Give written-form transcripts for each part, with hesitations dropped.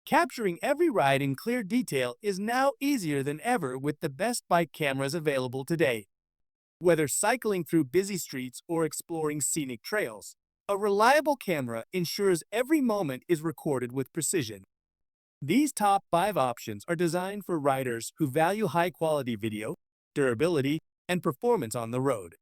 Capturing every ride in clear detail is now easier than ever with the best bike cameras available today. Whether cycling through busy streets or exploring scenic trails, a reliable camera ensures every moment is recorded with precision. These top 5 options are designed for riders who value high-quality video, durability, and performance on the road.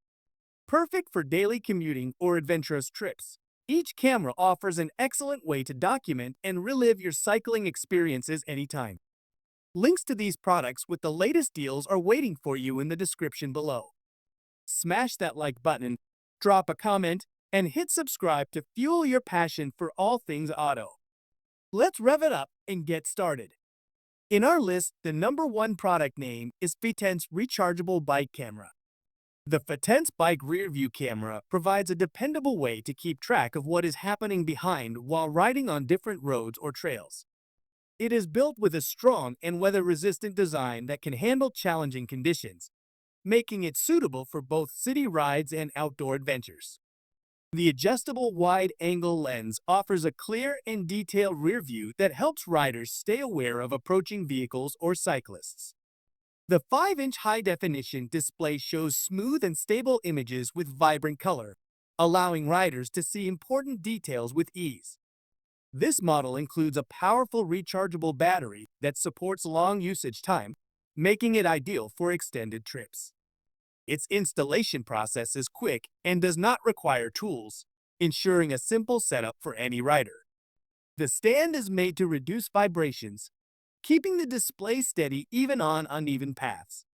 Perfect for daily commuting or adventurous trips, each camera offers an excellent way to document and relive your cycling experiences anytime. Links to these products with the latest deals are waiting for you in the description below. Smash that like button, drop a comment, and hit subscribe to fuel your passion for all things auto. Let's rev it up and get started. In our list, the number 1 product name is Fitense Rechargeable Bike Camera. The Fitense Bike Rear View Camera provides a dependable way to keep track of what is happening behind while riding on different roads or trails. It is built with a strong and weather-resistant design that can handle challenging conditions, making it suitable for both city rides and outdoor adventures. The adjustable wide-angle lens offers a clear and detailed rear view that helps riders stay aware of approaching vehicles or cyclists. The 5-inch high-definition display shows smooth and stable images with vibrant color, allowing riders to see important details with ease. This model includes a powerful rechargeable battery that supports long usage time, making it ideal for extended trips. Its installation process is quick and does not require tools, ensuring a simple setup for any rider. The stand is made to reduce vibrations, keeping the display steady even on uneven paths.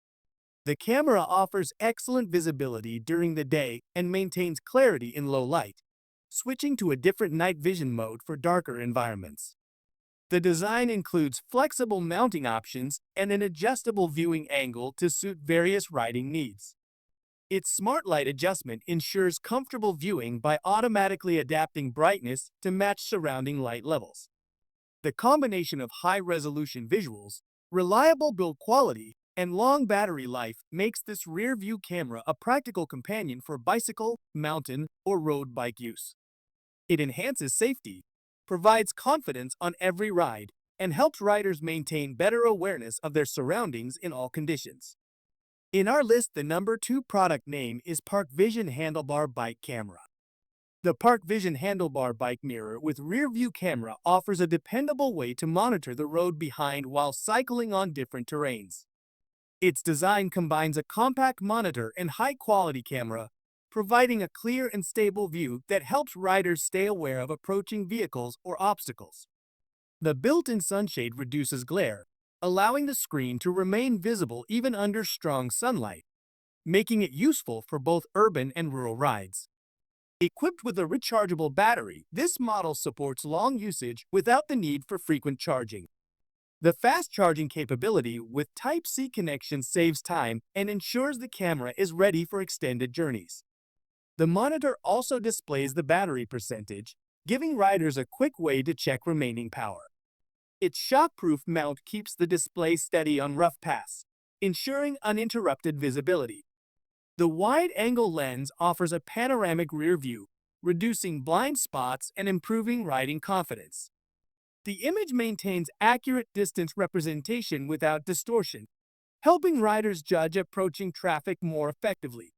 The camera offers excellent visibility during the day and maintains clarity in low light, switching to a different night vision mode for darker environments. The design includes flexible mounting options and an adjustable viewing angle to suit various riding needs. Its smart light adjustment ensures comfortable viewing by automatically adapting brightness to match surrounding light levels. The combination of high-resolution visuals, reliable build quality, and long battery life makes this rear-view camera a practical companion for bicycle, mountain, or road bike use. It enhances safety, provides confidence on every ride, and helps riders maintain better awareness of their surroundings in all conditions. In our list, the number 2 product name is PARKVISION Handlebar Bike Camera. The PARKVISION Handlebar Bike Mirror with rear-view camera offers a dependable way to monitor the road behind while cycling on different terrains. Its design combines a compact monitor and high-quality camera, providing a clear and stable view that helps riders stay aware of approaching vehicles or obstacles. The built-in sunshade reduces glare, allowing the screen to remain visible even under strong sunlight, making it useful for both urban and rural rides. Equipped with a rechargeable battery, this model supports long usage without the need for frequent charging. The fast charging capability with Type-C connection saves time and ensures the camera is ready for extended journeys. The monitor also displays the battery percentage, giving riders a quick way to check remaining power. Its shockproof mount keeps the display steady on rough paths, ensuring uninterrupted visibility. The wide-angle lens offers a panoramic rear view, reducing blind spots and improving riding confidence. The image maintains accurate distance representation without distortion, helping riders judge approaching traffic more effectively.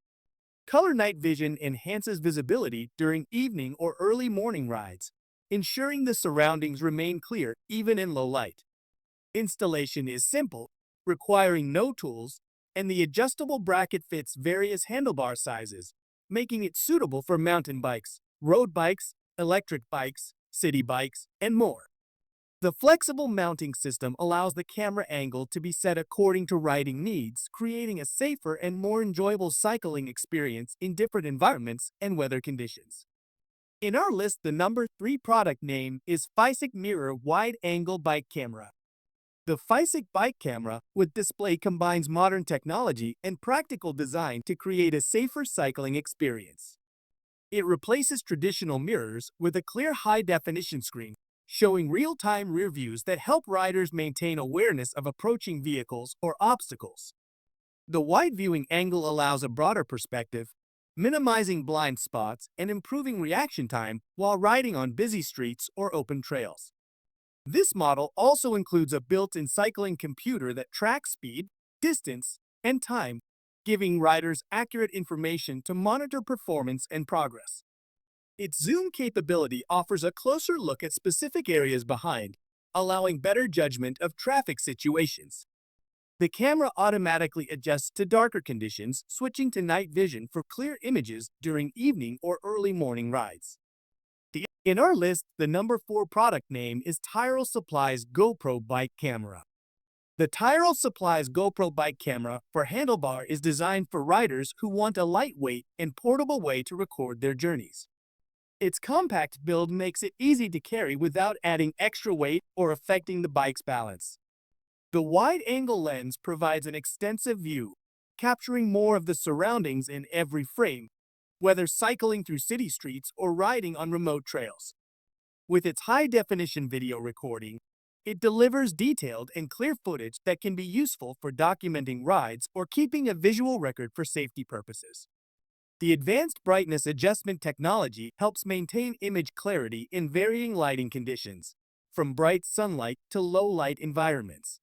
Color night vision enhances visibility during evening or early morning rides, ensuring the surroundings remain clear even in low light. Installation is simple, requiring no tools, and the adjustable bracket fits various handlebar sizes, making it suitable for mountain bikes, road bikes, electric bikes, city bikes, and more. The flexible mounting system allows the camera angle to be set according to riding needs, creating a safer and more enjoyable cycling experience in different environments and weather conditions. In our list, the number 3 product name is FEISIKE Mirror Wide Angle Bike Camera. The FEISIKE bike camera with display combines modern technology and practical design to create a safer cycling experience. It replaces traditional mirrors with a clear high-definition screen, showing real-time rear views that help riders maintain awareness of approaching vehicles or obstacles. The wide viewing angle allows a broader perspective, minimizing blind spots and improving reaction time while riding on busy streets or open trails. This model also includes a built-in cycling computer that tracks speed, distance, and time, giving riders accurate information to monitor performance and progress. Its zoom capability offers a closer look at specific areas behind, allowing better judgment of traffic situations. The camera automatically adjusts to darker conditions, switching to night vision for clear images during evening or early morning rides. In our list, the number 4 product name is TIROL Supply's GoPro Bike Camera. The TIROL Supply's GoPro Bike Camera for Handlebar is designed for riders who want a lightweight and portable way to record their journeys. Its compact build makes it easy to carry without adding extra weight or affecting the bike's balance. The wide-angle lens provides an extensive view, capturing more of the surroundings in every frame, whether cycling through city streets or riding on remote trails. With its high-definition video recording, it delivers detailed and clear footage that can be useful for documenting rides or keeping a visual record for safety purposes. The advanced brightness adjustment technology helps maintain image clarity in varying lighting conditions, from bright sunlight to low-light environments.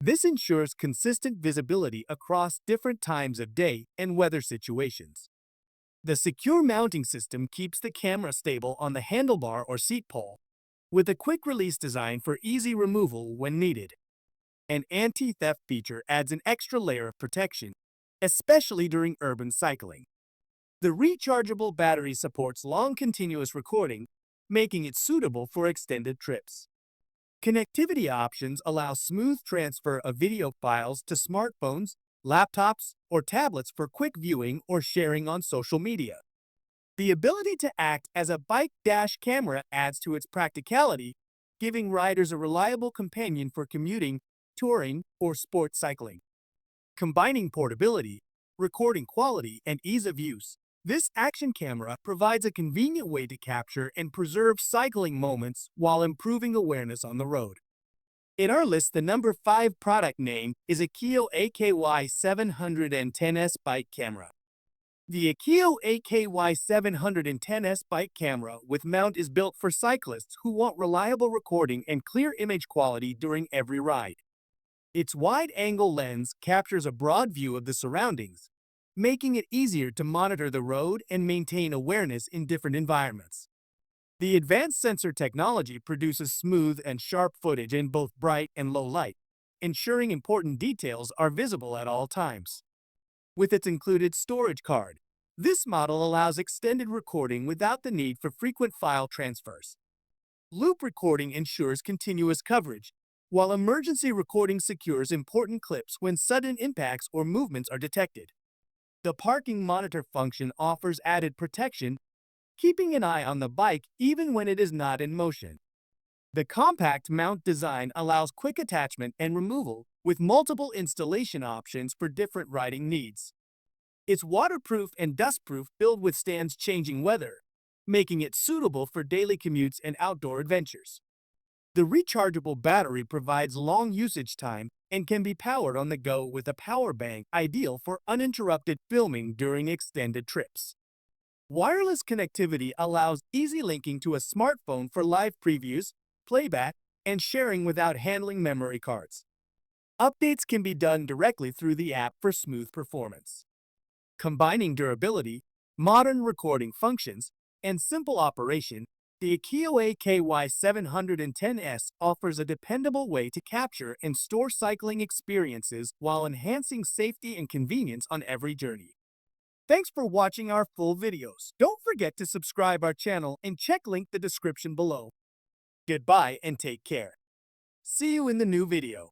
This ensures consistent visibility across different times of day and weather situations. The secure mounting system keeps the camera stable on the handlebar or seat pole, with a quick-release design for easy removal when needed. An anti-theft feature adds an extra layer of protection, especially during urban cycling. The rechargeable battery supports long continuous recording, making it suitable for extended trips. Connectivity options allow smooth transfer of video files to smartphones, laptops, or tablets for quick viewing or sharing on social media. The ability to act as a bike dash camera adds to its practicality, giving riders a reliable companion for commuting, touring, or sport cycling. Combining portability, recording quality, and ease of use, this action camera provides a convenient way to capture and preserve cycling moments while improving awareness on the road. In our list, the number 5 product name is AKEEYO AKY 710S Bike Camera. The AKEEYO AKY 710S Bike Camera with mount is built for cyclists who want reliable recording and clear image quality during every ride. Its wide-angle lens captures a broad view of the surroundings, making it easier to monitor the road and maintain awareness in different environments. The advanced sensor technology produces smooth and sharp footage in both bright and low light, ensuring important details are visible at all times. With its included storage card, this model allows extended recording without the need for frequent file transfers. Loop recording ensures continuous coverage, while emergency recording secures important clips when sudden impacts or movements are detected. The parking monitor function offers added protection, keeping an eye on the bike even when it is not in motion. The compact mount design allows quick attachment and removal with multiple installation options for different riding needs. It's waterproof and dustproof build withstands changing weather, making it suitable for daily commutes and outdoor adventures. The rechargeable battery provides long usage time and can be powered on the go with a power bank, ideal for uninterrupted filming during extended trips. Wireless connectivity allows easy linking to a smartphone for live previews, playback, and sharing without handling memory cards. Updates can be done directly through the app for smooth performance. Combining durability, modern recording functions, and simple operation, the AKEEYO AKY 710S offers a dependable way to capture and store cycling experiences while enhancing safety and convenience on every journey. Thanks for watching our full videos. Don't forget to subscribe our channel and check link the description below. Goodbye and take care. See you in the new video.